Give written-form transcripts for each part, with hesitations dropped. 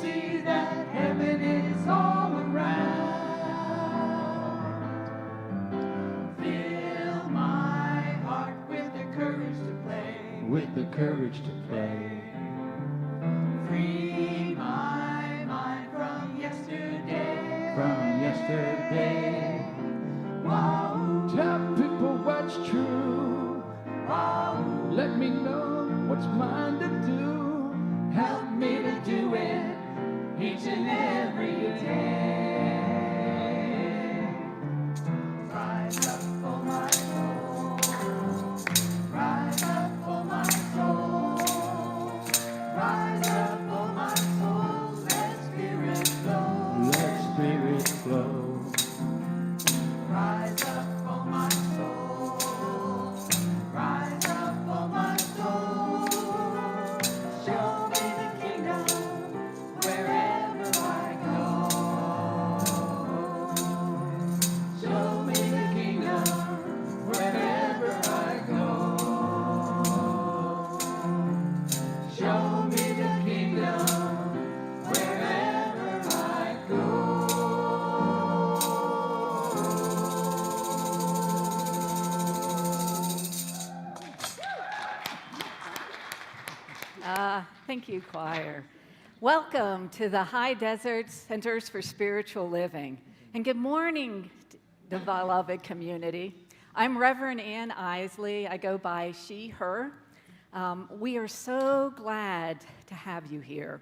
see that heaven is all around. Fill my heart with the courage to play, with the courage to play. Free my mind from yesterday, from yesterday. Whoa. Tell people what's true. Whoa. Let me know what's mine to do. Help me to do it each and every day. Rise up for my soul. Rise up for my soul. Rise up for my soul. Let spirit flow. Let spirit flow. Rise up for my soul. Rise up for my soul. Show me the kingdom wherever I go. Show me the kingdom wherever I go. Show me the kingdom wherever I go. Thank you, choir. Welcome to the High Desert Centers for Spiritual Living. And good morning, the beloved community. I'm Reverend Ann Eisele. I go by she, her. We are so glad to have you here.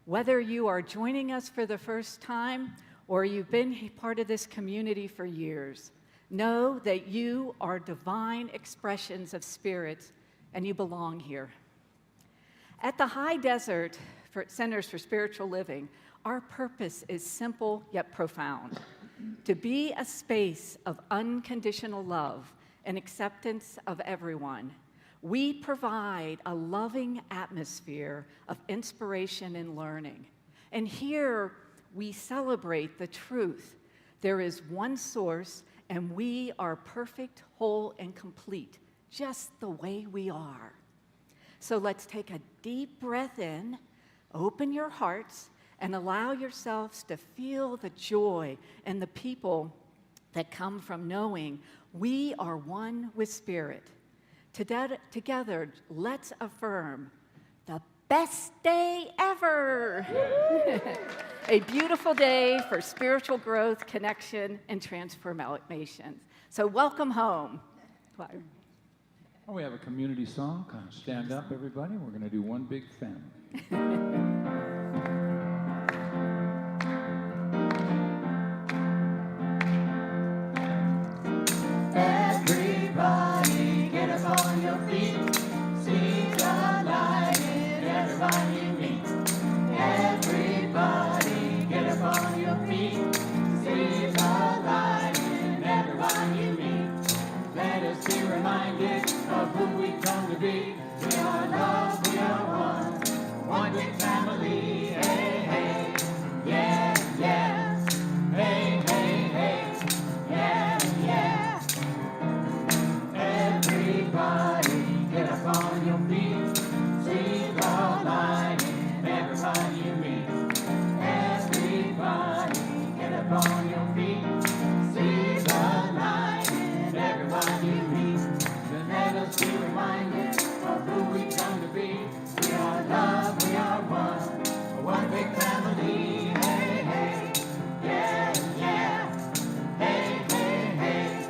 Whether you are joining us for the first time or you've been part of this community for years, know that you are divine expressions of spirit and you belong here. At the High Desert Centers for Spiritual Living, our purpose is simple yet profound: to be a space of unconditional love and acceptance of everyone. We provide a loving atmosphere of inspiration and learning. And here we celebrate the truth. There is one source, and we are perfect, whole, and complete, just the way we are. So let's take a deep breath in, open your hearts, and allow yourselves to feel the joy and the people that come from knowing we are one with Spirit. Together, let's affirm the best day ever. A beautiful day for spiritual growth, connection, and transformation. So welcome home. Choir. Well, we have a community song. Kind of stand up, everybody. We're going to do One Big Family. Everybody get up on your feet. See the light in everybody you meet. Everybody get up on your feet. See the light in everybody you meet. Let us be reminded of who we come to be. We are love, we are one big family. Hey, hey, yeah, yeah. Hey, hey, hey, yeah, yeah. Everybody get up on your feet. See the light in everybody you meet. Everybody get up on your feet. See the light in everybody you meet. Then let us be reminded of who we come to be. We are love, we are one big family. Hey, hey, yeah, yeah. Hey, hey, hey,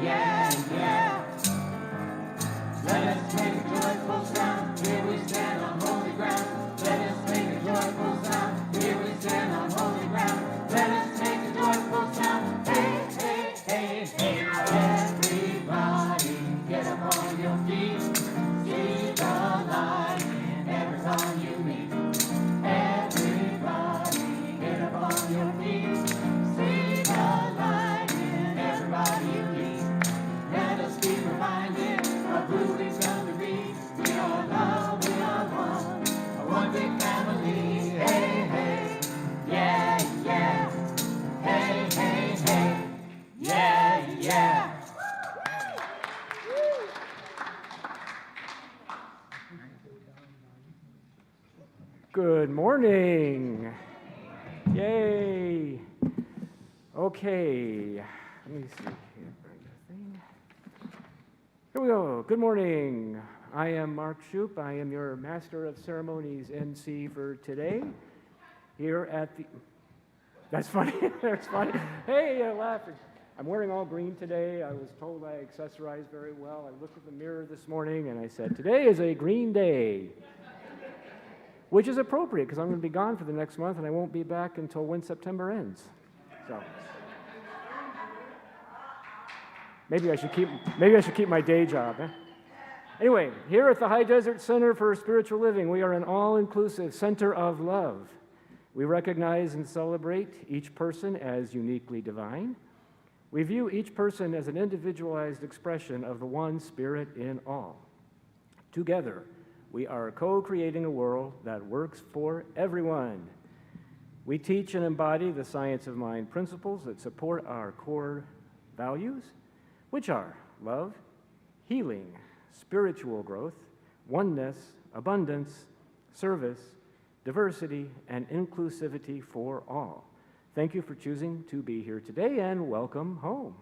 yeah, yeah. Let us make a joyful sound. Here we stand on holy ground. Let us make a joyful sound. Here we stand on holy ground. Let us make a joyful sound. Hey, hey, hey, hey. Everybody get up on your feet. See the light in every time you meet. Everybody Good morning. Yay. Okay, let me see here. Here we go. Good morning. I am Mark Shoupe. I am your Master of Ceremonies MC for today. Here at the... That's funny. That's funny. Hey, you're laughing. I'm wearing all green today. I was told I accessorized very well. I looked at the mirror this morning and I said, today is a green day. Which is appropriate because I'm going to be gone for the next month and I won't be back until when September ends. So maybe I should keep my day job. Eh? Anyway, here at the High Desert Center for Spiritual Living, we are an all-inclusive center of love. We recognize and celebrate each person as uniquely divine. We view each person as an individualized expression of the one Spirit in all. Together, we are co-creating a world that works for everyone. We teach and embody the science of mind principles that support our core values, which are love, healing, spiritual growth, oneness, abundance, service, diversity, and inclusivity for all. Thank you for choosing to be here today, and welcome home.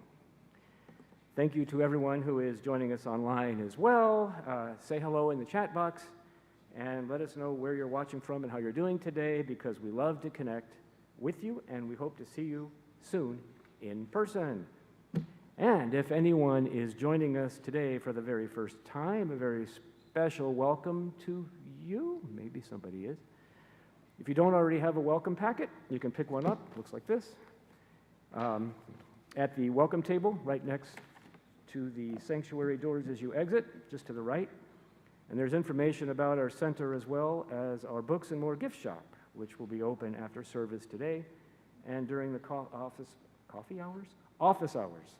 Thank you to everyone who is joining us online as well. Say hello in the chat box and let us know where you're watching from and how you're doing today, because we love to connect with you and we hope to see you soon in person. And if anyone is joining us today for the very first time, a very special welcome to you. Maybe somebody is. If you don't already have a welcome packet, you can pick one up. Looks like this. At the welcome table right next to the sanctuary doors as you exit, just to the right. And there's information about our center as well as our books and more gift shop, which will be open after service today and during the office hours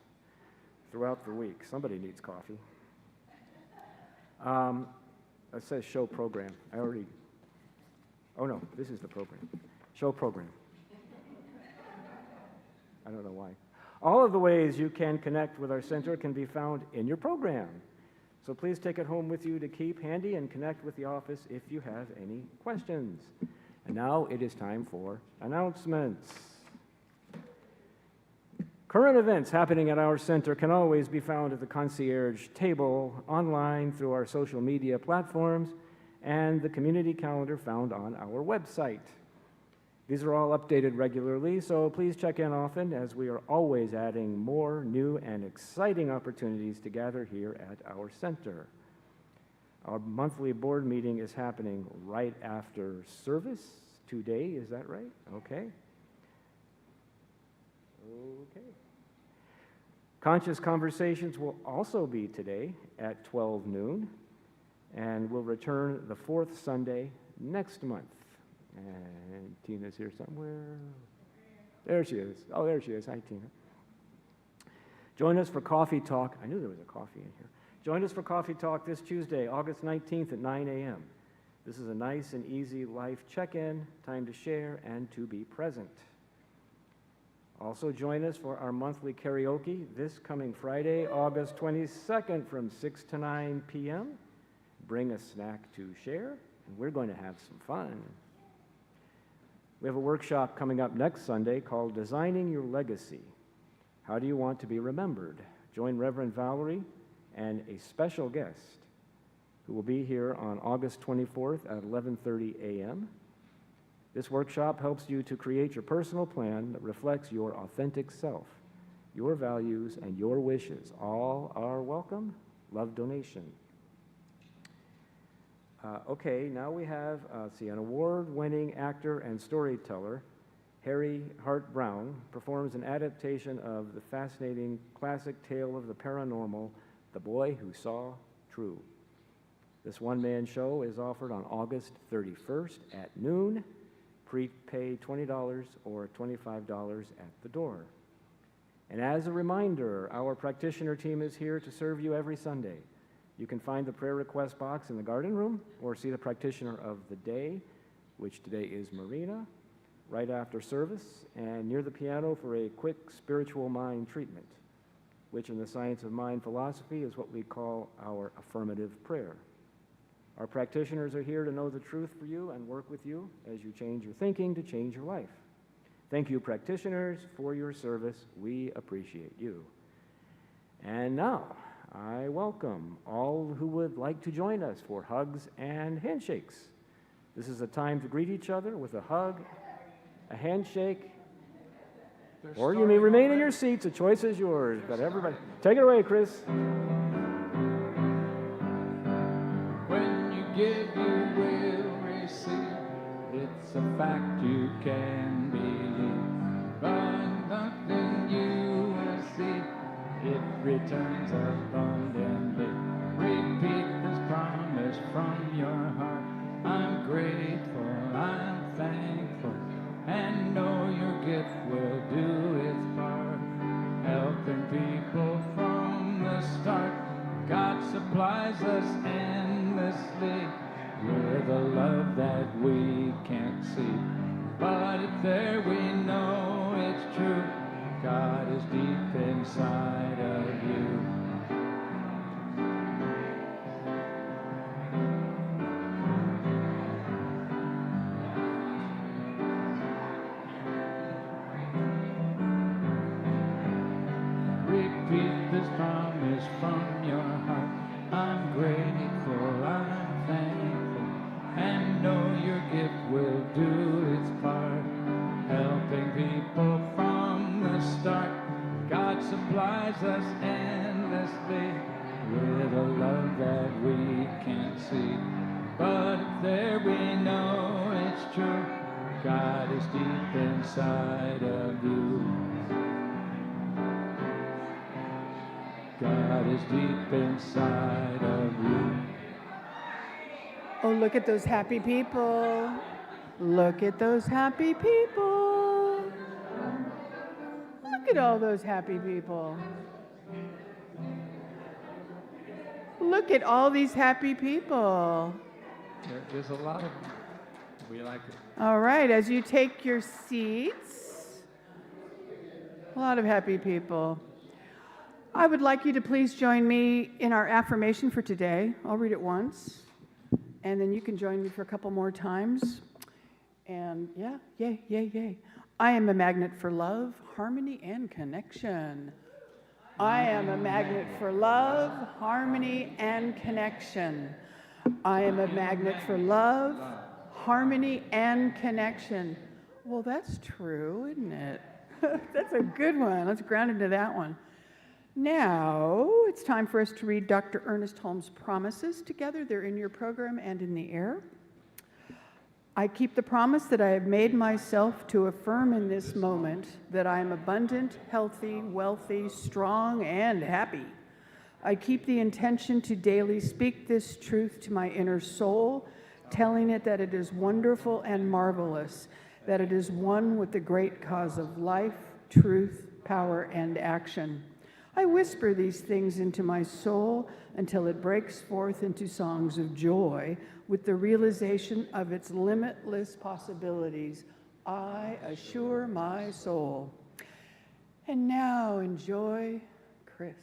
throughout the week. Somebody needs coffee. It says show program. Oh no, this is the program. Show program. I don't know why. All of the ways you can connect with our center can be found in your program. So please take it home with you to keep handy and connect with the office if you have any questions. And now it is time for announcements. Current events happening at our center can always be found at the concierge table, online through our social media platforms, and the community calendar found on our website. These are all updated regularly, so please check in often as we are always adding more new and exciting opportunities to gather here at our center. Our monthly board meeting is happening right after service today, is that right? Okay. Okay. Conscious Conversations will also be today at 12 noon, and will return the fourth Sunday next month. And Tina's here somewhere. There she is. Oh, there she is. Hi, Tina. Join us for Coffee Talk. I knew there was a coffee in here. Join us for Coffee Talk this Tuesday, August 19th at 9 a.m. This is a nice and easy life check-in, time to share and to be present. Also join us for our monthly karaoke this coming Friday, August 22nd from 6 to 9 p.m. Bring a snack to share, and we're going to have some fun. We have a workshop coming up next Sunday called Designing Your Legacy. How do you want to be remembered? Join Reverend Valerie and a special guest who will be here on August 24th at 11:30 a.m. This workshop helps you to create your personal plan that reflects your authentic self, your values, and your wishes. All are welcome. Love donation. Okay, now we have, an award-winning actor and storyteller, Harry Hart Brown, performs an adaptation of the fascinating classic tale of the paranormal, The Boy Who Saw True. This one-man show is offered on August 31st at noon. Prepay $20 or $25 at the door. And as a reminder, our practitioner team is here to serve you every Sunday. You can find the prayer request box in the garden room or see the practitioner of the day, which today is Marina, right after service, and near the piano for a quick spiritual mind treatment, which in the science of mind philosophy is what we call our affirmative prayer. Our practitioners are here to know the truth for you and work with you as you change your thinking to change your life. Thank you, practitioners, for your service. We appreciate you. And now, I welcome all who would like to join us for hugs and handshakes. This is a time to greet each other with a hug, a handshake, or you may remain in your seats. The choice is yours, but everybody, take it away, Chris. When you give, you will receive. It's a fact you can believe. But nothing you will see, it returns abundantly. Repeat this promise from your heart. I'm grateful, I'm thankful, and know your gift will do its part. Helping people from the start. God supplies us endlessly with a love that we can't see. But if there we know it's true, God is deep inside of you. Repeat this promise from your heart. I'm grateful, I'm thankful, and know your gift will do its part. Helping people from the start. God supplies us endlessly with a love that we can't see. But if there we know it's true, God is deep inside of you. God is deep inside of you. Oh, look at those happy people. Look at those happy people. Look at all those happy people. Look at all these happy people. There's a lot of them. We like it. All right, as you take your seats, a lot of happy people. I would like you to please join me in our affirmation for today. I'll read it once, and then you can join me for a couple more times. And yeah, yay, yay, yay. I am a magnet for love, harmony, and connection. I am a magnet for love, harmony, and connection. I am a magnet for love, harmony, and connection. Well, that's true, isn't it? That's a good one. Let's ground into that one. Now, it's time for us to read Dr. Ernest Holmes' promises together. They're in your program and in the air. I keep the promise that I have made myself to affirm in this moment that I am abundant, healthy, wealthy, strong, and happy. I keep the intention to daily speak this truth to my inner soul, telling it that it is wonderful and marvelous, that it is one with the great cause of life, truth, power, and action. I whisper these things into my soul until it breaks forth into songs of joy with the realization of its limitless possibilities. I assure my soul. And now enjoy Chris.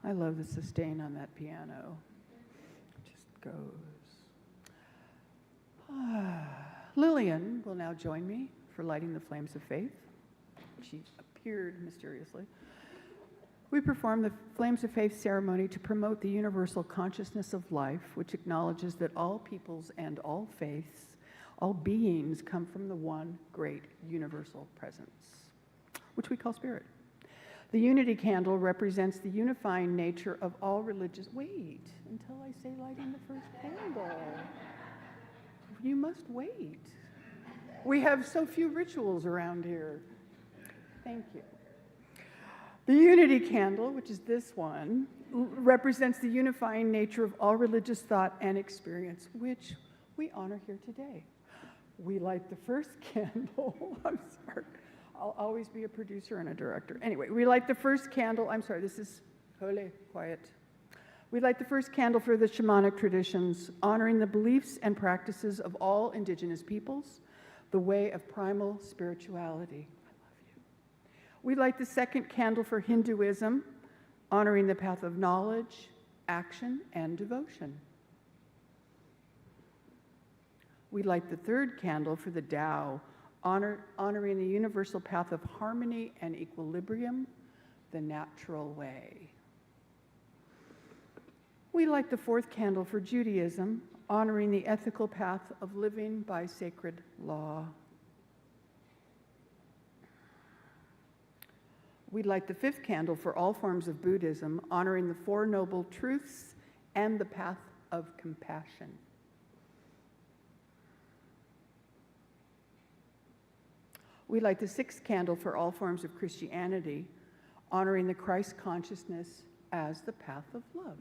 I love the sustain on that piano. It just goes. Lillian will now join me for lighting the flames of faith. She appeared mysteriously. We perform the Flames of Faith ceremony to promote the universal consciousness of life, which acknowledges that all peoples and all faiths, all beings come from the one great universal presence, which we call spirit. The unity candle represents the unifying nature of all religious. Wait until I say lighting the first candle. You must wait. We have so few rituals around here. Thank you. The unity candle, which is this one, represents the unifying nature of all religious thought and experience, which we honor here today. We light the first candle. I'm sorry. I'll always be a producer and a director. Anyway, we light the first candle. I'm sorry, this is holy, quiet. We light the first candle for the shamanic traditions, honoring the beliefs and practices of all indigenous peoples, the way of primal spirituality. We light the second candle for Hinduism, honoring the path of knowledge, action, and devotion. We light the third candle for the Tao, honoring the universal path of harmony and equilibrium, the natural way. We light the fourth candle for Judaism, honoring the ethical path of living by sacred law. We light the fifth candle for all forms of Buddhism, honoring the Four Noble Truths and the path of compassion. We light the sixth candle for all forms of Christianity, honoring the Christ consciousness as the path of love.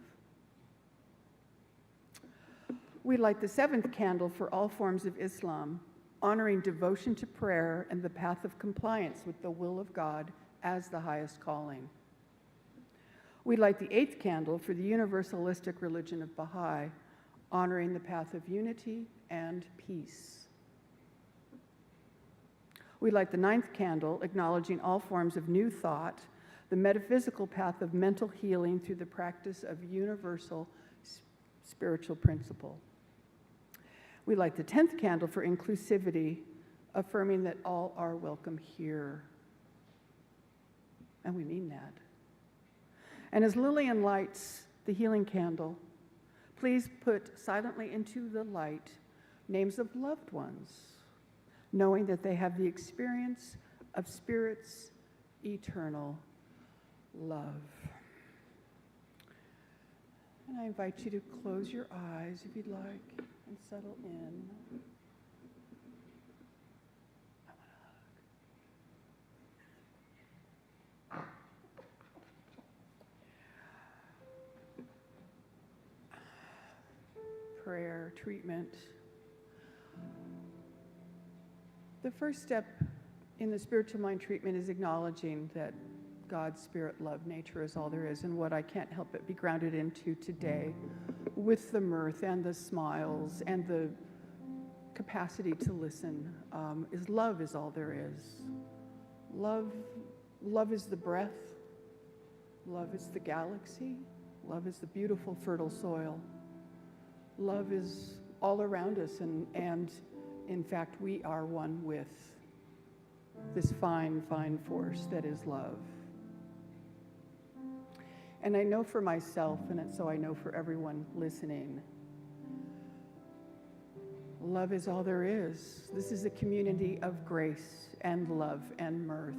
We light the seventh candle for all forms of Islam, honoring devotion to prayer and the path of compliance with the will of God as the highest calling. We light the eighth candle for the universalistic religion of Baha'i, honoring the path of unity and peace. We light the ninth candle, acknowledging all forms of new thought, the metaphysical path of mental healing through the practice of universal spiritual principle. We light the 10th candle for inclusivity, affirming that all are welcome here. And we mean that. And as Lillian lights the healing candle, please put silently into the light names of loved ones, knowing that they have the experience of Spirit's eternal love. And I invite you to close your eyes if you'd like and settle in. Prayer, treatment. The first step in the spiritual mind treatment is acknowledging that God's spirit, love, nature is all there is, and what I can't help but be grounded into today with the mirth and the smiles and the capacity to listen is love is all there is. Love is the breath. Love is the galaxy. Love is the beautiful, fertile soil. Love is all around us, and in fact, we are one with this fine, fine force that is love. And I know for myself, and so I know for everyone listening, love is all there is. This is a community of grace and love and mirth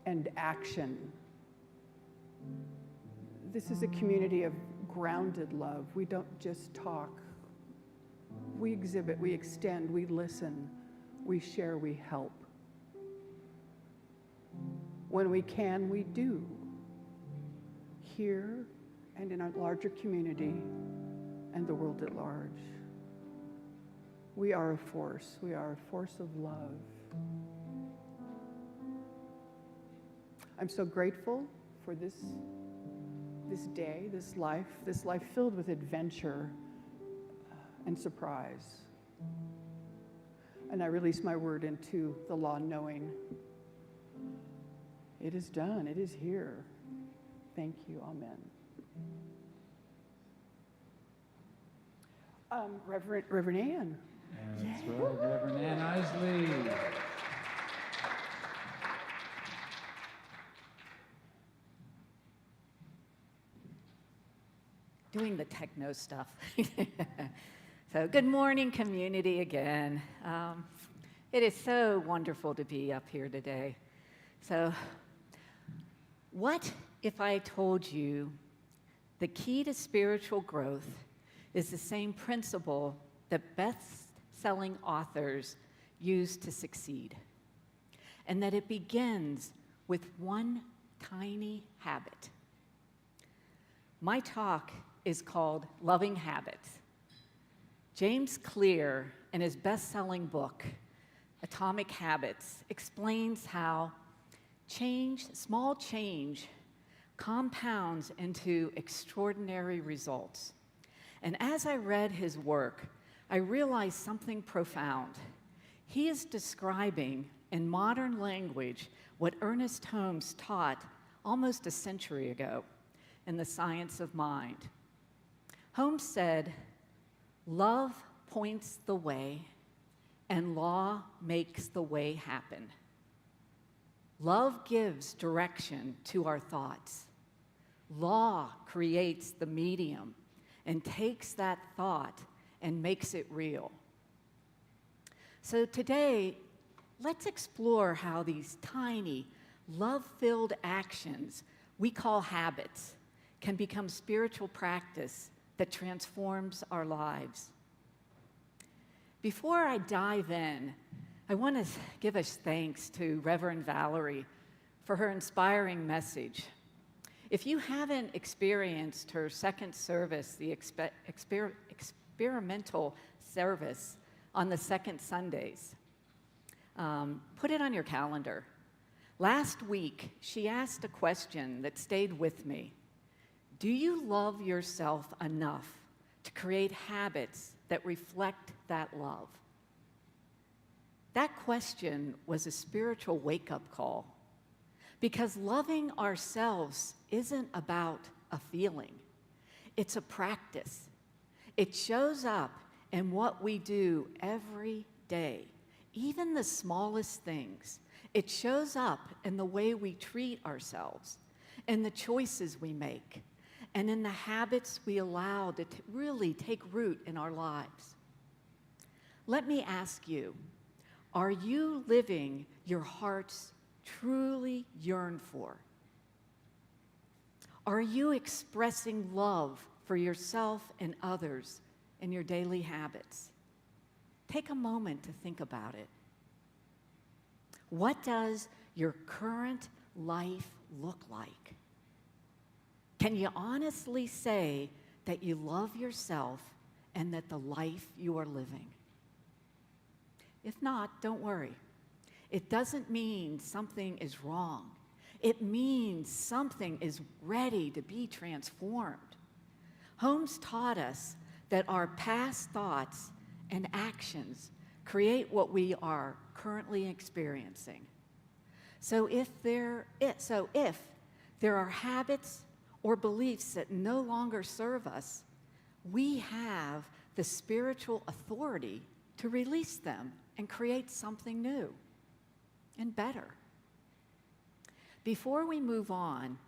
and action. This is a community of grounded love. We don't just talk. We exhibit, we extend, we listen, we share, we help. When we can, we do. Here and in our larger community and the world at large. We are a force. We are a force of love. I'm so grateful for this day, this life filled with adventure and surprise. And I release my word into the law, knowing it is done, it is here. Thank you, amen. Reverend Ann. That's right, Reverend Ann Eisele. Doing the techno stuff. So, good morning, community, again. It is so wonderful to be up here today. So, what if I told you the key to spiritual growth is the same principle that best-selling authors use to succeed, and that it begins with one tiny habit? My talk is called Loving Habits. James Clear, in his best-selling book, Atomic Habits, explains how small change, compounds into extraordinary results. And as I read his work, I realized something profound. He is describing, in modern language, what Ernest Holmes taught almost a century ago in The Science of Mind. Holmes said, "Love points the way, and law makes the way happen." Love gives direction to our thoughts. Law creates the medium and takes that thought and makes it real. So today, let's explore how these tiny, love-filled actions we call habits can become spiritual practice that transforms our lives. Before I dive in, I want to give a thanks to Reverend Valerie for her inspiring message. If you haven't experienced her second service, the experimental service on the second Sundays, put it on your calendar. Last week, she asked a question that stayed with me. Do you love yourself enough to create habits that reflect that love? That question was a spiritual wake-up call, because loving ourselves isn't about a feeling. It's a practice. It shows up in what we do every day, even the smallest things. It shows up in the way we treat ourselves, in the choices we make, and in the habits we allow to really take root in our lives. Let me ask you, are you living your hearts truly yearn for? Are you expressing love for yourself and others in your daily habits? Take a moment to think about it. What does your current life look like? Can you honestly say that you love yourself and that the life you are living? If not, don't worry. It doesn't mean something is wrong. It means something is ready to be transformed. Holmes taught us that our past thoughts and actions create what we are currently experiencing. So if there are habits or beliefs that no longer serve us, we have the spiritual authority to release them and create something new and better. Before we move on,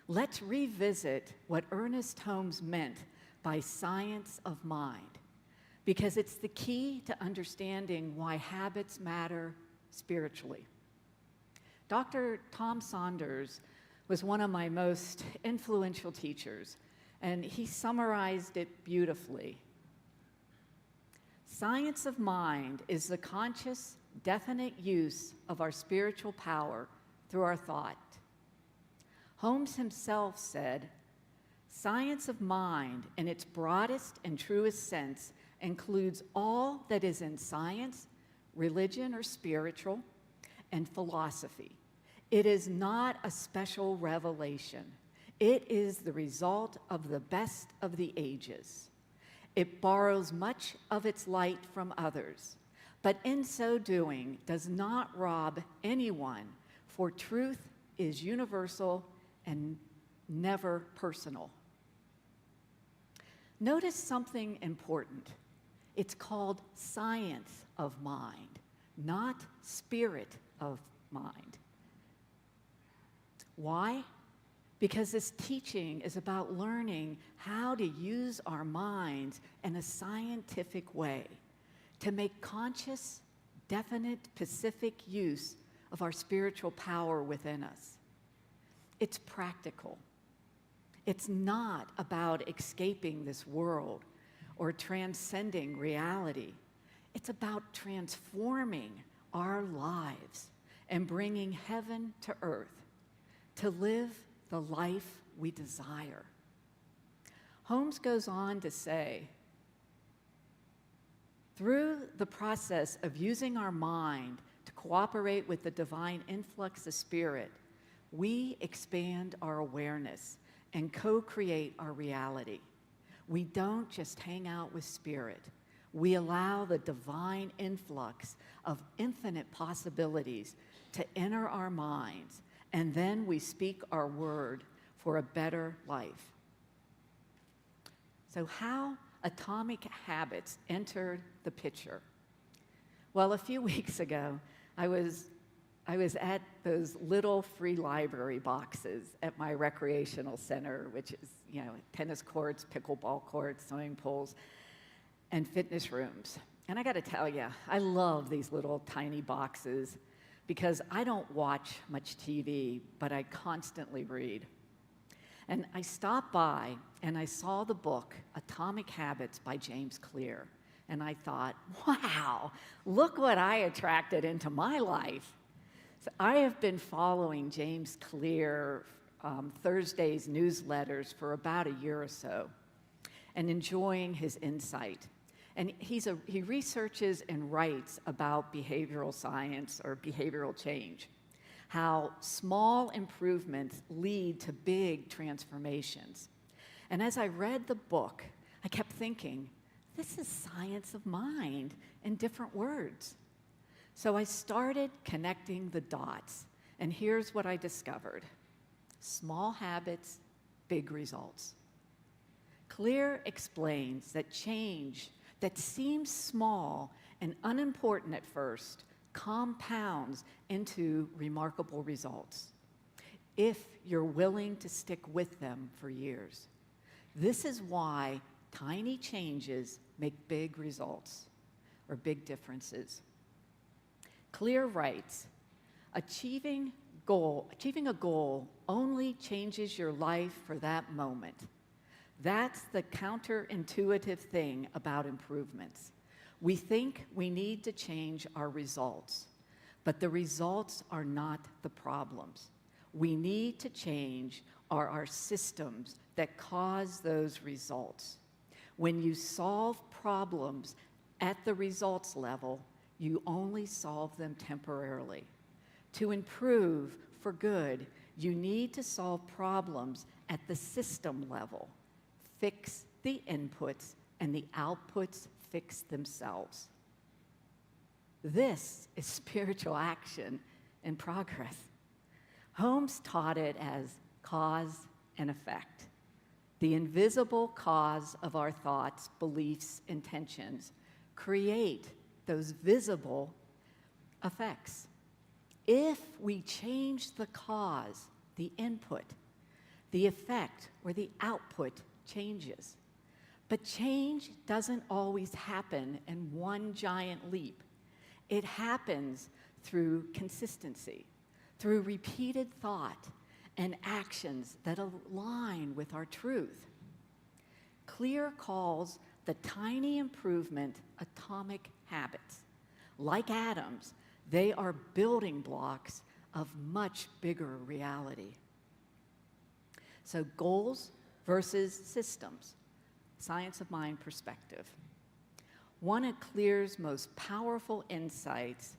let's revisit what Ernest Holmes meant by science of mind, because it's the key to understanding why habits matter spiritually. Dr. Tom Saunders was one of my most influential teachers, and he summarized it beautifully. Science of mind is the conscious, definite use of our spiritual power through our thought. Holmes himself said, "Science of mind, in its broadest and truest sense, includes all that is in science, religion or spiritual, and philosophy. It is not a special revelation. It is the result of the best of the ages. It borrows much of its light from others, but in so doing does not rob anyone, for truth is universal and never personal." Notice something important. It's called science of mind, not spirit of mind. Why? Because this teaching is about learning how to use our minds in a scientific way to make conscious, definite, specific use of our spiritual power within us. It's practical. It's not about escaping this world or transcending reality. It's about transforming our lives and bringing heaven to earth to live the life we desire. Holmes goes on to say, through the process of using our mind to cooperate with the divine influx of spirit, we expand our awareness and co-create our reality. We don't just hang out with spirit. We allow the divine influx of infinite possibilities to enter our minds, and then we speak our word for a better life. So how atomic habits entered the picture? Well, a few weeks ago, I was at those little free library boxes at my recreational center, which is, tennis courts, pickleball courts, swimming pools, and fitness rooms. And I got to tell you, I love these little tiny boxes because I don't watch much TV, but I constantly read. And I stopped by and I saw the book, Atomic Habits by James Clear. And I thought, wow, look what I attracted into my life. So I have been following James Clear Thursday's newsletters for about a year or so and enjoying his insight. And he researches and writes about behavioral science or behavioral change, how small improvements lead to big transformations. And as I read the book, I kept thinking, this is science of mind in different words. So I started connecting the dots, and here's what I discovered. Small habits, big results. Clear explains that change that seems small and unimportant at first compounds into remarkable results if you're willing to stick with them for years. This is why tiny changes make big results or big differences. Clear writes, achieving a goal only changes your life for that moment. That's the counterintuitive thing about improvements. We think we need to change our results, but the results are not the problems. We need to change our systems that cause those results. When you solve problems at the results level, you only solve them temporarily. To improve for good, you need to solve problems at the system level. Fix the inputs, and the outputs fix themselves. This is spiritual action in progress. Holmes taught it as cause and effect. The invisible cause of our thoughts, beliefs, intentions create those visible effects. If we change the cause, the input, the effect or the output changes. But change doesn't always happen in one giant leap. It happens through consistency, through repeated thought and actions that align with our truth. Clear calls the tiny improvement atomic habits. Like atoms, they are building blocks of much bigger reality. So goals versus systems, science of mind perspective. One of Clear's most powerful insights,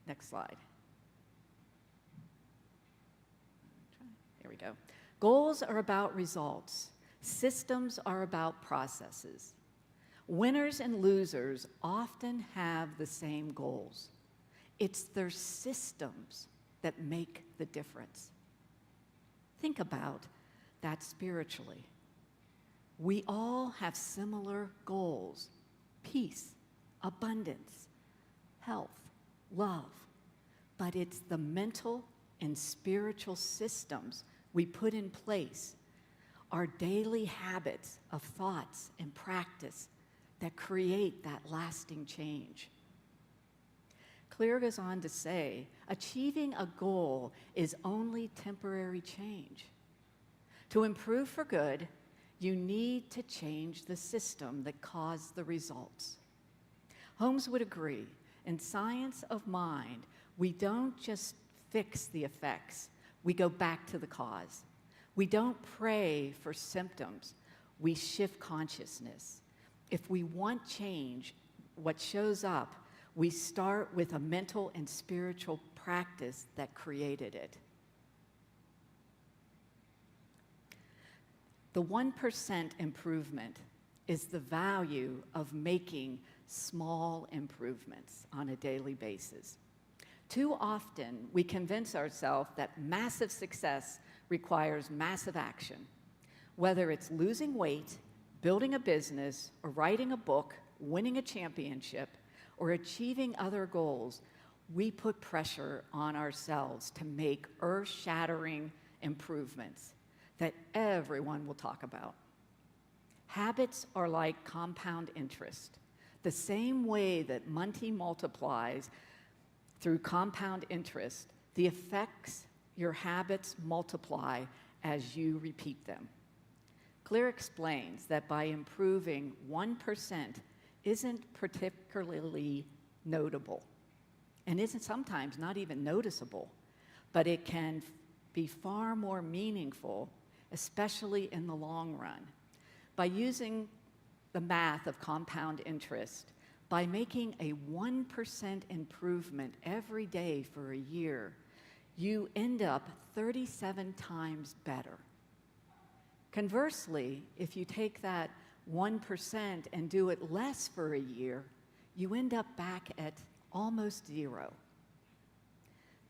next slide. Here we go. Goals are about results. Systems are about processes. Winners and losers often have the same goals. It's their systems that make the difference. Think about that spiritually. We all have similar goals: peace, abundance, health, love. But it's the mental and spiritual systems we put in place, our daily habits of thoughts and practice, that create that lasting change. Clear goes on to say, achieving a goal is only temporary change. To improve for good, you need to change the system that caused the results. Holmes would agree, in science of mind, we don't just fix the effects, we go back to the cause. We don't pray for symptoms, we shift consciousness. If we want change, what shows up, we start with a mental and spiritual practice that created it. The 1% improvement is the value of making small improvements on a daily basis. Too often, we convince ourselves that massive success requires massive action. Whether it's losing weight, building a business, or writing a book, winning a championship, or achieving other goals, we put pressure on ourselves to make earth-shattering improvements that everyone will talk about. Habits are like compound interest. The same way that money multiplies through compound interest, the effects your habits multiply as you repeat them. Clear explains that by improving 1% isn't particularly notable and isn't sometimes not even noticeable, but it can be far more meaningful, especially in the long run. By using the math of compound interest, by making a 1% improvement every day for a year, you end up 37 times better. Conversely, if you take that 1% and do it less for a year, you end up back at almost zero.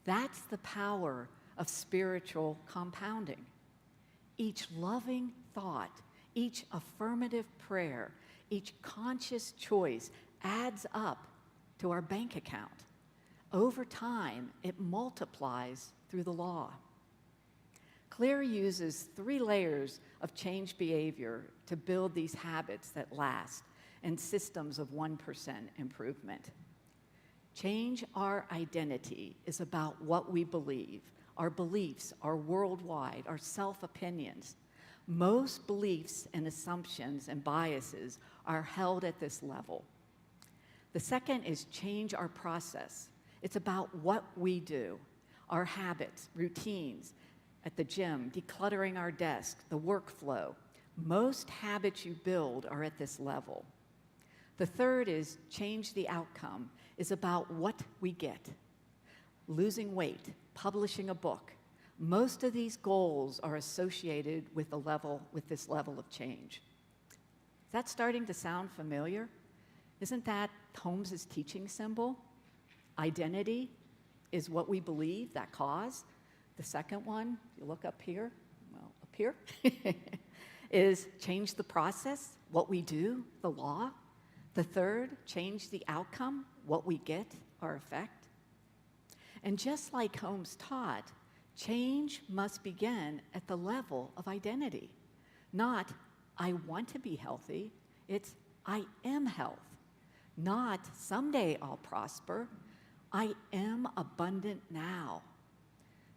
That's the power of spiritual compounding. Each loving thought, each affirmative prayer, each conscious choice adds up to our bank account. Over time, it multiplies through the law. Clear uses 3 layers of change behavior to build these habits that last and systems of 1% improvement. Change our identity is about what we believe. Our beliefs are worldwide, our self-opinions. Most beliefs and assumptions and biases are held at this level. The second is change our process. It's about what we do, our habits, routines, at the gym, decluttering our desk, the workflow. Most habits you build are at this level. The third is change the outcome, is about what we get. Losing weight, publishing a book. Most of these goals are associated with this level of change. Is that starting to sound familiar? Isn't that Holmes's teaching symbol? Identity is what we believe, that cause. The second one, you look up here, is change the process, what we do, the law. The third, change the outcome, what we get, our effect. And just like Holmes taught, change must begin at the level of identity. Not, I want to be healthy, it's, I am health. Not, someday I'll prosper, I am abundant now.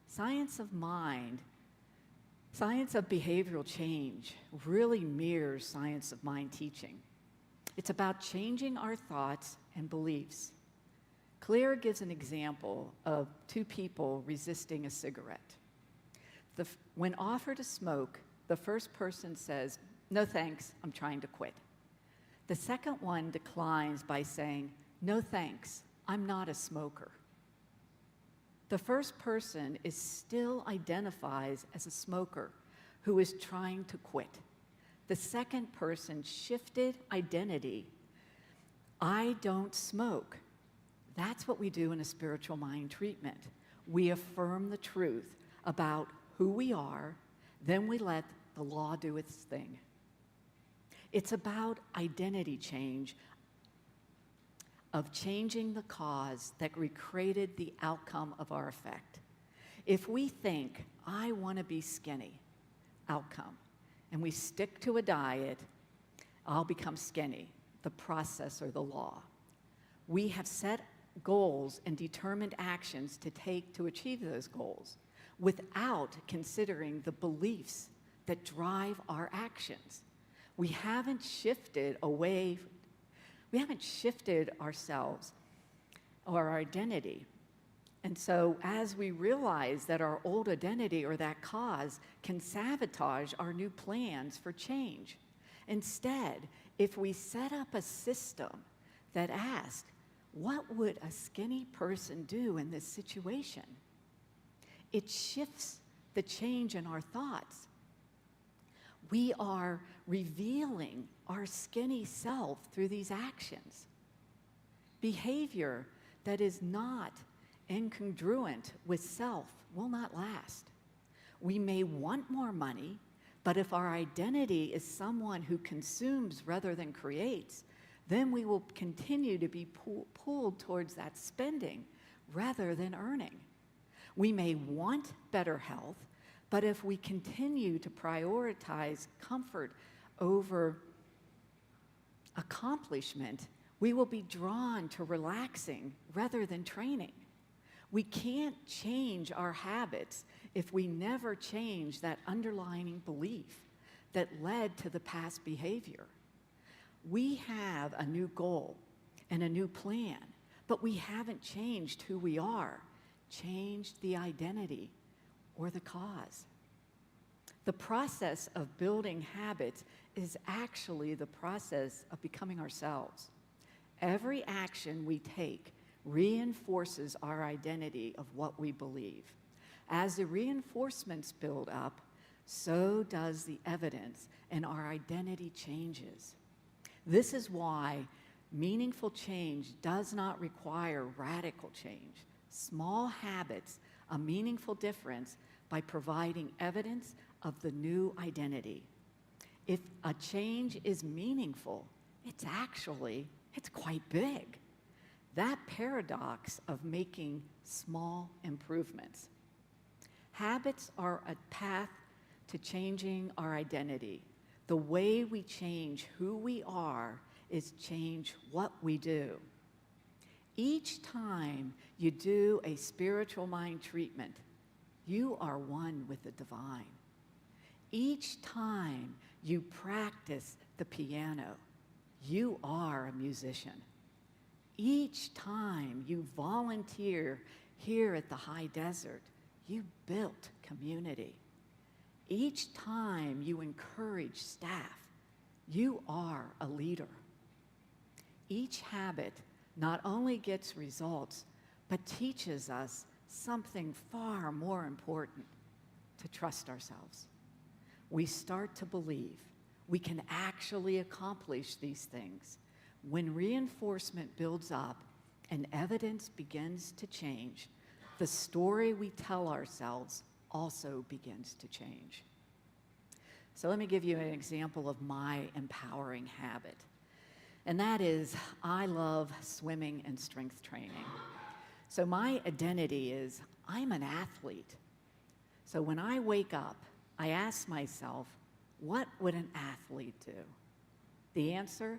Science of mind, science of behavioral change really mirrors science of mind teaching. It's about changing our thoughts and beliefs. Clear gives an example of 2 people resisting a cigarette. When offered a smoke, the first person says, "No thanks, I'm trying to quit." The second one declines by saying, "No thanks, I'm not a smoker." The first person still identifies as a smoker who is trying to quit. The second person shifted identity. I don't smoke. That's what we do in a spiritual mind treatment. We affirm the truth about who we are, then we let the law do its thing. It's about identity change, of changing the cause that recreated the outcome of our effect. If we think, I want to be skinny, outcome, and we stick to a diet, I'll become skinny, the process or the law. We have set goals and determined actions to take to achieve those goals without considering the beliefs that drive our actions. We haven't shifted ourselves or our identity. And so as we realize that our old identity or that cause can sabotage our new plans for change, instead, if we set up a system that asks, what would a skinny person do in this situation? It shifts the change in our thoughts. We are revealing our skinny self through these actions. Behavior that is not incongruent with self will not last. We may want more money, but if our identity is someone who consumes rather than creates, then we will continue to be pulled towards that spending rather than earning. We may want better health, but if we continue to prioritize comfort over accomplishment, we will be drawn to relaxing rather than training. We can't change our habits if we never change that underlying belief that led to the past behavior. We have a new goal and a new plan, but we haven't changed who we are, changed the identity or the cause. The process of building habits is actually the process of becoming ourselves. Every action we take reinforces our identity of what we believe. As the reinforcements build up, so does the evidence, and our identity changes. This is why meaningful change does not require radical change. Small habits, a meaningful difference by providing evidence of the new identity. If a change is meaningful, it's quite big. That paradox of making small improvements. Habits are a path to changing our identity. The way we change who we are is change what we do. Each time you do a spiritual mind treatment, you are one with the divine. Each time you practice the piano, you are a musician. Each time you volunteer here at the high desert, you built community. Each time you encourage staff, you are a leader. Each habit not only gets results, but teaches us something far more important: to trust ourselves. We start to believe we can actually accomplish these things. When reinforcement builds up and evidence begins to change, the story we tell ourselves also begins to change. So let me give you an example of my empowering habit. And that is, I love swimming and strength training. So my identity is, I'm an athlete. So when I wake up, I ask myself, what would an athlete do? The answer,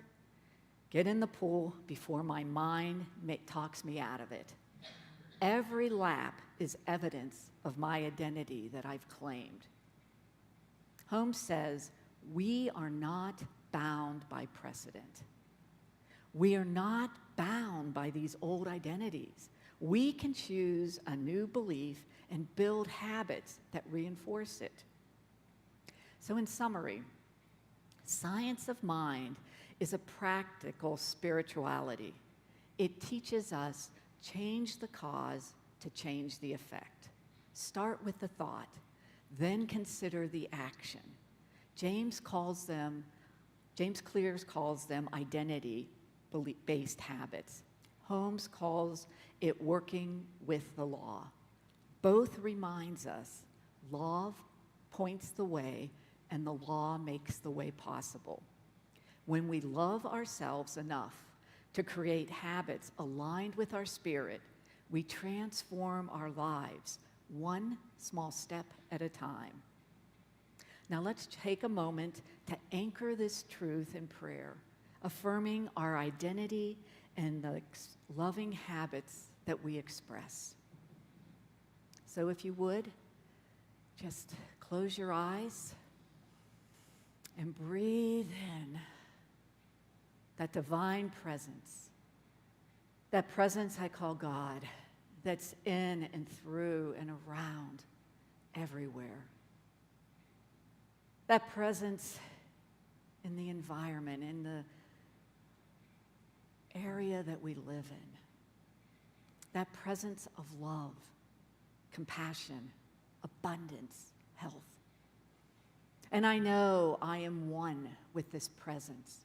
get in the pool before my mind talks me out of it. Every lap is evidence of my identity that I've claimed. Holmes says, we are not bound by precedent. We are not bound by these old identities. We can choose a new belief and build habits that reinforce it. So in summary, science of mind is a practical spirituality. It teaches us change the cause to change the effect. Start with the thought, then consider the action. James Clears calls them identity-based habits. Holmes calls it working with the law. Both reminds us love points the way and the law makes the way possible. when we love ourselves enough to create habits aligned with our spirit, we transform our lives one small step at a time. Now let's take a moment to anchor this truth in prayer, affirming our identity and the loving habits that we express. So if you would, just close your eyes and breathe in that divine presence, that presence I call God, that's in and through and around everywhere. That presence in the environment, in the area that we live in. That presence of love, compassion, abundance, health. And I know I am one with this presence.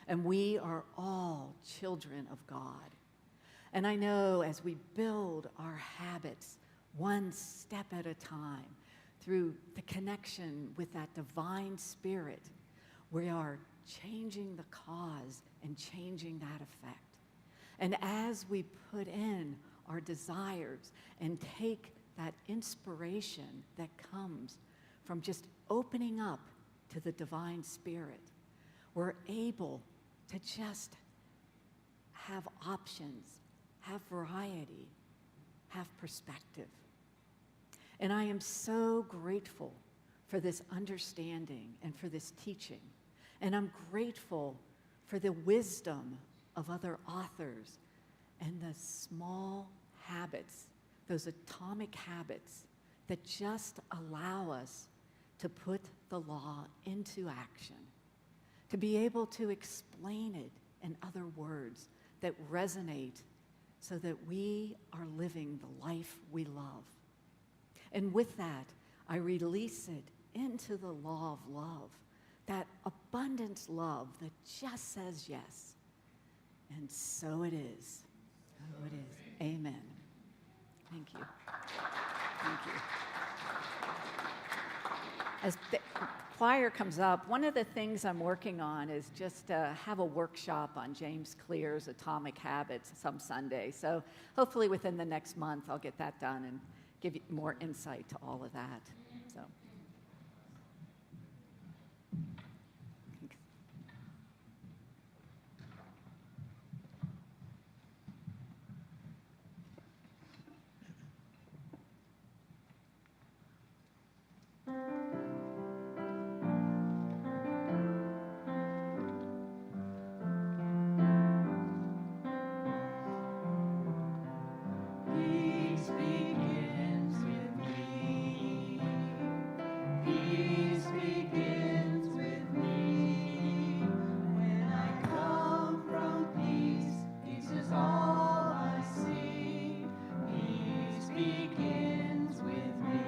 And we are all children of God. And I know as we build our habits one step at a time through the connection with that divine spirit, we are changing the cause and changing that effect. And as we put in our desires and take that inspiration that comes from just opening up to the divine spirit, we're able to just have options, have variety, have perspective. And I am so grateful for this understanding and for this teaching. And I'm grateful for the wisdom of other authors and the small habits, those atomic habits that just allow us to put the law into action, to be able to explain it in other words that resonate so that we are living the life we love. And with that, I release it into the law of love, that abundant love that just says yes. And so it is. So it is. Amen. Thank you. Thank you. As the choir comes up, one of the things I'm working on is just to have a workshop on James Clear's Atomic Habits some Sunday. So hopefully within the next month, I'll get that done and give you more insight to all of that. So. Thanks. Peace begins with me. Peace begins with me. When I come from peace, peace is all I see. Peace begins with me.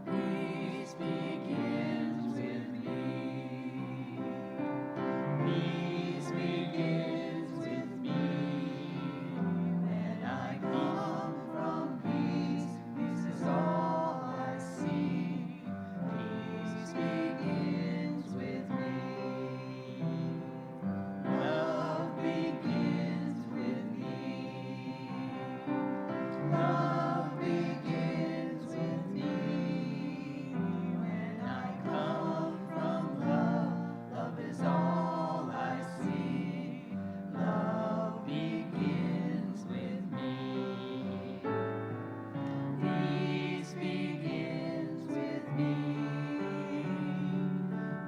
Peace begins with me. Peace begins with me. When I come from peace, peace is all I see. Peace begins with me. Love begins with me. Love begins with me. When I come from love, love is all I see. Love begins with me. Peace begins with me.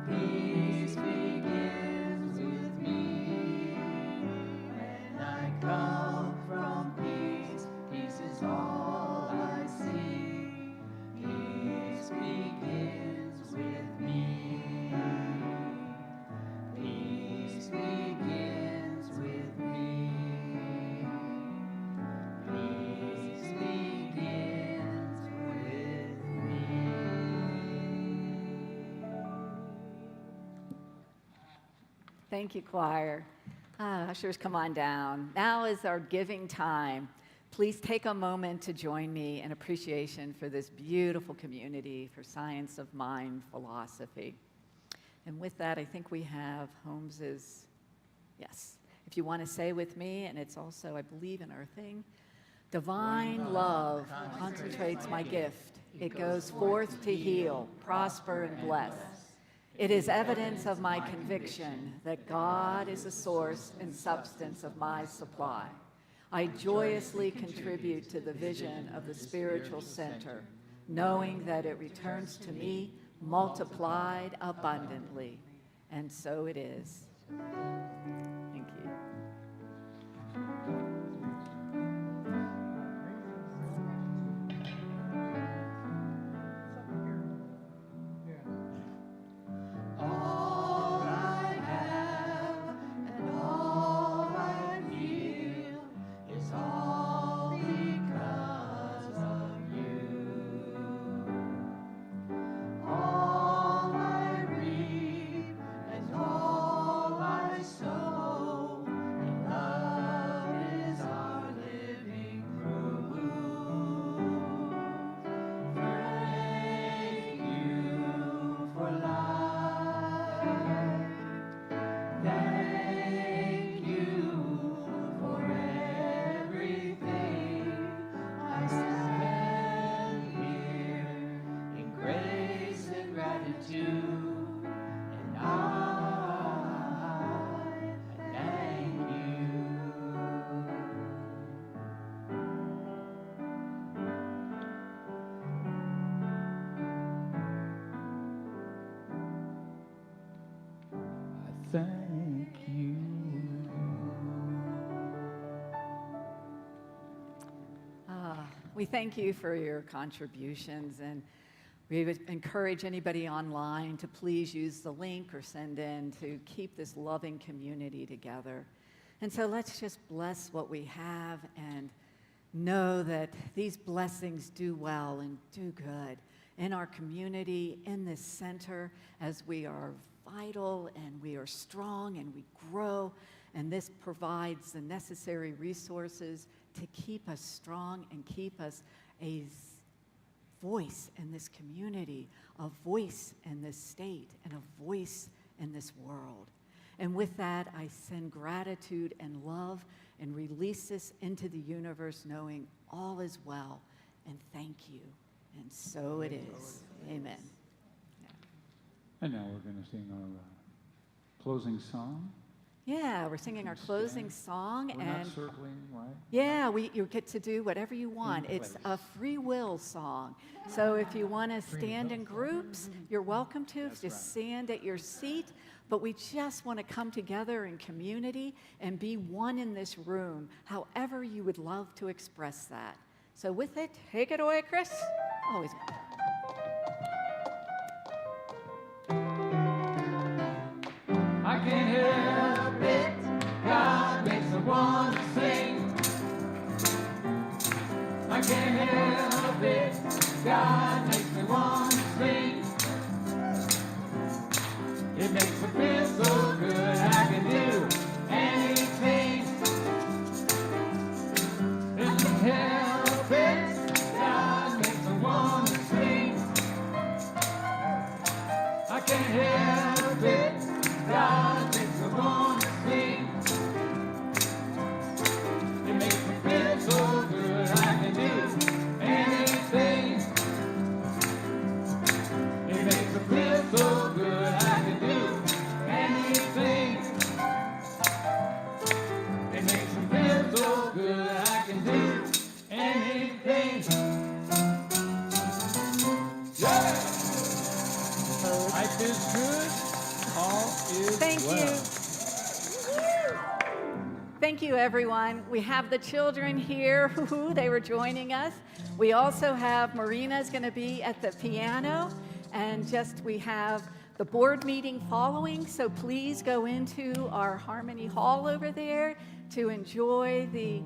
Peace begins with me. When I come from peace, peace is all I see. Peace begins with me. Peace begins with me. Peace begins with me. Thank you, choir. Ushers, come on down. Now is our giving time. Please take a moment to join me in appreciation for this beautiful community for science of mind philosophy. And with that, I think we have Holmes's, yes. If you want to say with me, and it's also, I believe, in our thing, divine love concentrates my gift. It goes forth to heal, prosper, and bless. It is evidence of my conviction that God is the source and substance of my supply. I joyously contribute to the vision of the spiritual center, knowing that it returns to me multiplied abundantly. And so it is. Thank you. All I have and all I feel is all because of you. All I reap and all I sow, and love is our living proof. Thank you for life. Thank you for everything. I stand here in grace and gratitude, and I thank you. I thank you. We thank you for your contributions, and we would encourage anybody online to please use the link or send in to keep this loving community together. And so let's just bless what we have and know that these blessings do well and do good in our community, in this center, as we are vital and we are strong and we grow, and this provides the necessary resources to keep us strong and keep us a voice in this community, a voice in this state, and a voice in this world. And with that, I send gratitude and love and release this into the universe, knowing all is well, and thank you. And so it is. Amen. And now we're going to sing our closing song. Yeah, we're singing our closing song, We're and not circling, right? yeah, you get to do whatever you want. It's a free will song. So if you want to stand in groups, you're welcome to. Just stand at your seat. But we just want to come together in community and be one in this room, however you would love to express that. So with it, take it away, Chris. Always. I can't help it. God makes me want to sing. I can't help it. God makes me want to sing. It makes me feel so good. I can do anything. I can't help it. God makes me want to sing. I can't help it. God makes me want to sing. It makes me feel so good. I can do anything. It makes me feel so good. I can do anything. It makes me feel so good. I can do anything. Yeah! Life is good. All is Thank well. you. Thank you, everyone. We have the children here. They were joining us. We also have Marina's going to be at the piano. And we have the board meeting following. So please go into our Harmony Hall over there to enjoy the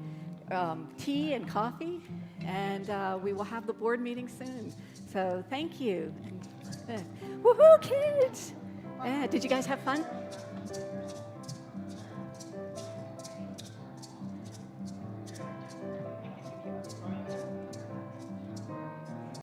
tea and coffee. And we will have the board meeting soon. So thank you. Woohoo, kids! Yeah, did you guys have fun?